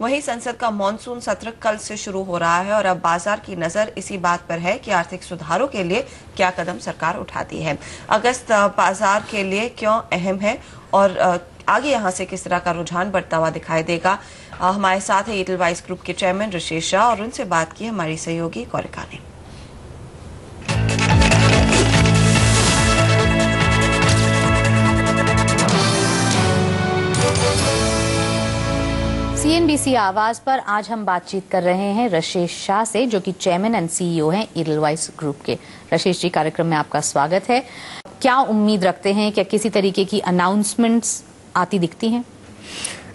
वहीं संसद का मॉनसून सत्र कल से शुरू हो रहा है और अब बाजार की नजर इसी बात पर है कि आर्थिक सुधारों के लिए क्या कदम सरकार उठाती है। अगस्त बाजार के लिए क्यों अहम है और आगे यहां से किस तरह का रुझान बढ़ता हुआ दिखाई देगा। हमारे साथ है एडलवाइस ग्रुप के चेयरमैन ऋषेश शाह और उनसे बात की हमारी सहयोगी कौरिका ने। CNBC आवाज पर आज हम बातचीत कर रहे हैं ऋषेश शाह से, जो कि चेयरमैन एंड CEO हैं एडलवाइस ग्रुप के। ऋषेश जी, कार्यक्रम में आपका स्वागत है। क्या उम्मीद रखते हैं, क्या किसी तरीके की अनाउंसमेंट्स आती दिखती हैं?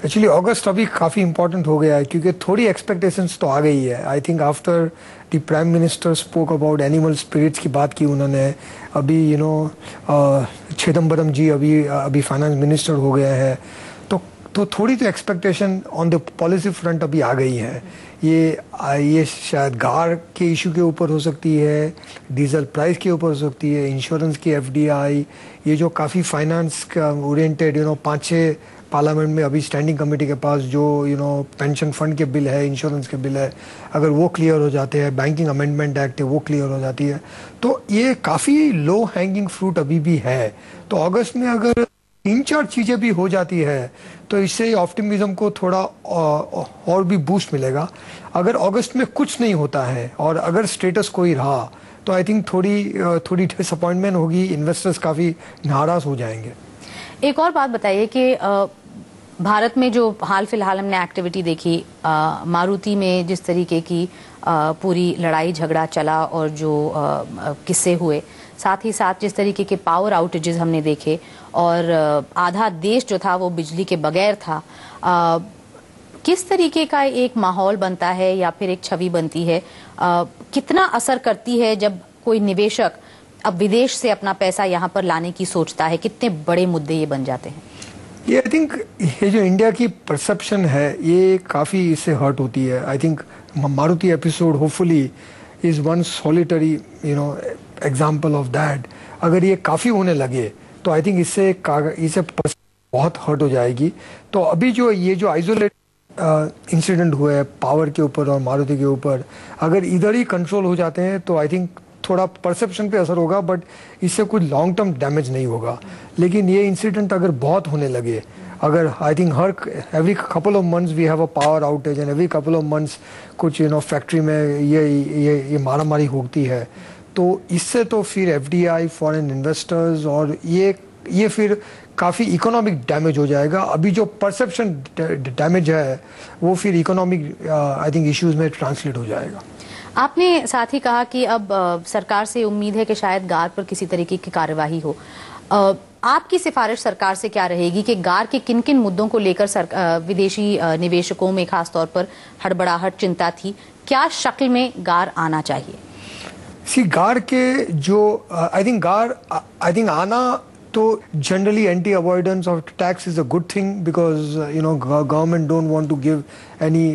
एक्चुअली अगस्त अभी काफ़ी इंपॉर्टेंट हो गया है क्योंकि थोड़ी एक्सपेक्टेशंस तो आ गई है। I think after the prime minister spoke about animal spirits की बात की उन्होंने, अभी चिदम्बरम जी अभी फाइनेंस मिनिस्टर हो गए हैं, तो थोड़ी तो expectation on the policy front अभी आ गई है। ये शायद गार के इशू के ऊपर हो सकती है, डीजल प्राइस के ऊपर हो सकती है, इंश्योरेंस की FDI, ये जो काफ़ी फाइनेंस का ओरिएंटेड 5-6 पार्लियामेंट में अभी स्टैंडिंग कमेटी के पास जो पेंशन फंड के बिल है, इंश्योरेंस के बिल है, अगर वो क्लियर हो जाते हैं, बैंकिंग अमेंडमेंट एक्ट है वो क्लियर हो जाती है, तो ये काफ़ी लो हैंगिंग फ्रूट अभी भी है। तो अगस्त में अगर 3-4 चीज़ें भी हो जाती है तो इससे ऑप्टिमिज्म को थोड़ा और भी बूस्ट मिलेगा। अगर अगस्त में कुछ नहीं होता है और अगर स्टेटस कोई रहा तो आई थिंक थोड़ी डिसअपॉइंटमेंट होगी, इन्वेस्टर्स काफ़ी नाराज हो जाएंगे। एक और बात बताइए कि भारत में जो हाल फिलहाल हमने एक्टिविटी देखी, मारुति में जिस तरीके की पूरी लड़ाई झगड़ा चला और जो किस्से हुए, साथ ही साथ जिस तरीके के पावर आउटेजेस हमने देखे और आधा देश जो था वो बिजली के बगैर था, किस तरीके का एक माहौल बनता है या फिर एक छवि बनती है, कितना असर करती है जब कोई निवेशक अब विदेश से अपना पैसा यहाँ पर लाने की सोचता है, कितने बड़े मुद्दे ये बन जाते हैं? ये आई थिंक ये जो इंडिया की परसेप्शन है ये काफ़ी इससे हर्ट होती है। I think Maruti episode hopefully is one solitary example of that. अगर ये काफ़ी होने लगे तो आई थिंक इससे बहुत हर्ट हो जाएगी। तो अभी जो आइसोलेट इंसिडेंट हुए हैं पावर के ऊपर और मारुति के ऊपर, अगर इधर ही कंट्रोल हो जाते हैं तो आई थिंक थोड़ा परसेप्शन पे असर होगा, बट इससे कोई लॉन्ग टर्म डैमेज नहीं होगा। लेकिन ये इंसिडेंट अगर बहुत होने लगे, अगर I think every couple of months we have a power outage and every couple of months कुछ फैक्ट्री में ये मारामारी होती है, तो इससे तो फिर FDI फॉरेन इन्वेस्टर्स और ये फिर काफ़ी इकोनॉमिक डैमेज हो जाएगा। अभी जो परसेप्शन डैमेज है वो फिर इकोनॉमिक आई थिंक इश्यूज में ट्रांसलेट हो जाएगा। आपने साथ ही कहा कि अब सरकार से उम्मीद है कि शायद गार पर किसी तरीके की कार्यवाही हो। आपकी सिफारिश सरकार से क्या रहेगी कि गार के किन किन मुद्दों को लेकर विदेशी निवेशकों में खासतौर पर हड़बड़ाहट चिंता थी, क्या शक्ल में गार आना चाहिए? गार के जो आई थिंक आना तो generally anti avoidance of tax is a good thing because government don't want to give any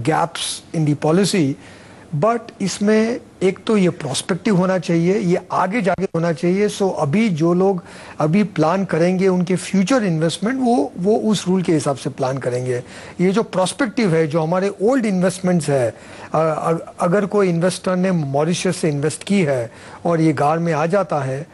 gaps in the policy. But इसमें एक तो ये प्रोस्पेक्टिव होना चाहिए, ये आगे जाके होना चाहिए। सो अभी जो लोग अभी प्लान करेंगे उनके फ्यूचर इन्वेस्टमेंट वो उस रूल के हिसाब से प्लान करेंगे। ये जो प्रोस्पेक्टिव है, जो हमारे ओल्ड इन्वेस्टमेंट्स है, अगर कोई इन्वेस्टर ने मॉरिशस से इन्वेस्ट की है और ये गार में आ जाता है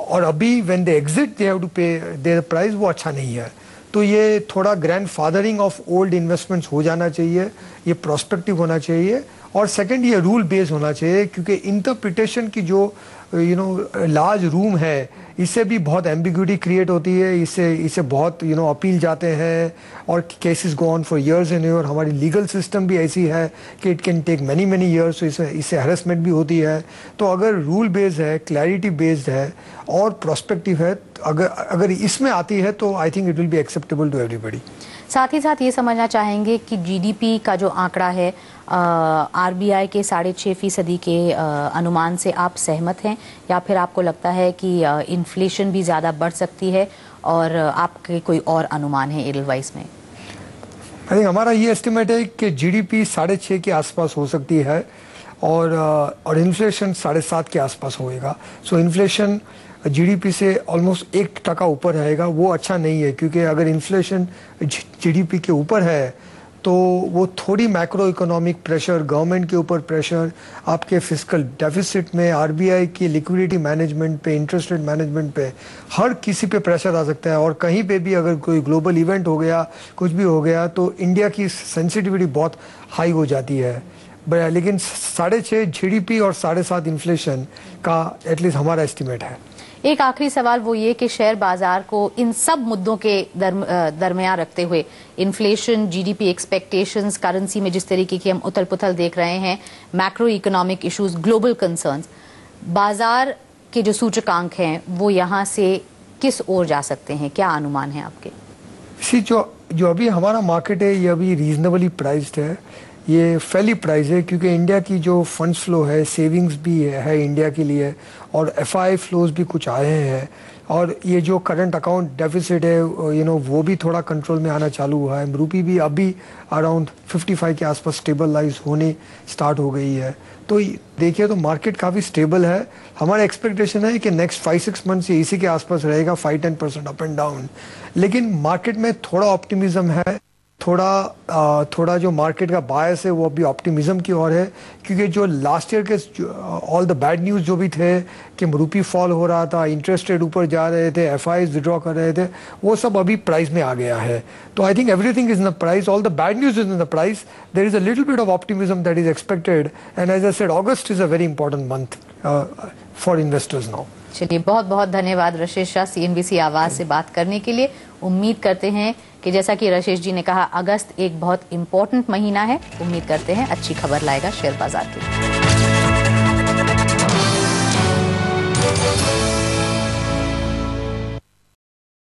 और अभी when they exit they have to pay their price, वो अच्छा नहीं है। तो ये थोड़ा grandfathering of old investments हो जाना चाहिए, ये प्रोस्पेक्टिव होना चाहिए। और सेकंड, ये रूल बेस्ड होना चाहिए क्योंकि इंटरप्रिटेशन की जो लार्ज रूम है, इससे भी बहुत एम्बिग्यूटी क्रिएट होती है, इससे बहुत अपील जाते हैं और cases go on for years and year. हमारी लीगल सिस्टम भी ऐसी है कि it can take many years, तो इससे हैरेसमेंट भी होती है। तो अगर रूल बेस्ड है, क्लैरिटी बेस्ड है और प्रोस्पेक्टिव है, अगर इसमें आती है तो I think it will be acceptable to everybody. साथ ही साथ ये समझना चाहेंगे कि GDP का जो आंकड़ा है RBI के 6.5% के अनुमान से आप सहमत हैं, या फिर आपको लगता है कि इन्फ्लेशन भी ज़्यादा बढ़ सकती है और आपके कोई और अनुमान है एडलवाइस में? आई थिंक हमारा ये एस्टिमेट है कि GDP 6.5 के आसपास हो सकती है और इन्फ्लेशन 7.5 के आसपास होएगा। सो इन्फ्लेशन GDP से ऑलमोस्ट 1% ऊपर रहेगा, वो अच्छा नहीं है क्योंकि अगर इन्फ्लेशन GDP के ऊपर है तो वो थोड़ी मैक्रो इकोनॉमिक प्रेशर, गवर्नमेंट के ऊपर प्रेशर, आपके फिस्कल डेफिसिट में, आरबीआई की लिक्विडिटी मैनेजमेंट पे, इंटरेस्ट रेट मैनेजमेंट पे, हर किसी पे प्रेशर आ सकता है। और कहीं पे भी अगर कोई ग्लोबल इवेंट हो गया, कुछ भी हो गया, तो इंडिया की सेंसिटिविटी बहुत हाई हो जाती है। लेकिन 6.5 GDP और 7.5 इन्फ्लेशन का एटलीस्ट हमारा एस्टिमेट है। एक आखिरी सवाल वो ये कि शेयर बाजार को इन सब मुद्दों के दरमियान रखते हुए, इन्फ्लेशन, जीडीपी एक्सपेक्टेशंस, करेंसी में जिस तरीके की हम उथल पुथल देख रहे हैं, macro economic issues, global concerns, बाजार के जो सूचकांक हैं वो यहाँ से किस ओर जा सकते हैं? क्या अनुमान है आपके? जो अभी हमारा मार्केट है ये अभी रीजनेबली प्राइस्ड है, ये फैली प्राइस है, क्योंकि इंडिया की जो फंड्स फ्लो है, सेविंग्स भी है इंडिया के लिए, और एफआई फ्लोज भी कुछ आए हैं, और ये जो करंट अकाउंट डेफिसिट है वो भी थोड़ा कंट्रोल में आना चालू हुआ है। रूपी भी अभी अराउंड 55 के आसपास स्टेबलाइज होने स्टार्ट हो गई है। तो देखिए तो मार्केट काफ़ी स्टेबल है। हमारा एक्सपेक्टेशन है कि नेक्स्ट 5-6 मंथ से इसी के आसपास रहेगा, 5-10% अप एंड डाउन। लेकिन मार्केट में थोड़ा ऑप्टिमिज्म है, थोड़ा जो मार्केट का बायस है वो अभी ऑप्टिमिज्म की ओर है, क्योंकि जो लास्ट ईयर के ऑल द बैड न्यूज़ जो भी थे कि रूपी फॉल हो रहा था, इंटरेस्ट रेट ऊपर जा रहे थे, एफआईज विड्रॉ कर रहे थे, वो सब अभी प्राइस में आ गया है। तो I think everything is in the price, all the bad news is in the price, there is a little bit of optimism that is expected, and as I said August is a very important month for investors now. चलिए, बहुत बहुत धन्यवाद रशेष Shah CNBC आवाज से बात करने के लिए। उम्मीद करते हैं कि जैसा कि रशेष जी ने कहा, अगस्त एक बहुत इंपॉर्टेंट महीना है। उम्मीद करते हैं अच्छी खबर लाएगा शेयर बाजार की।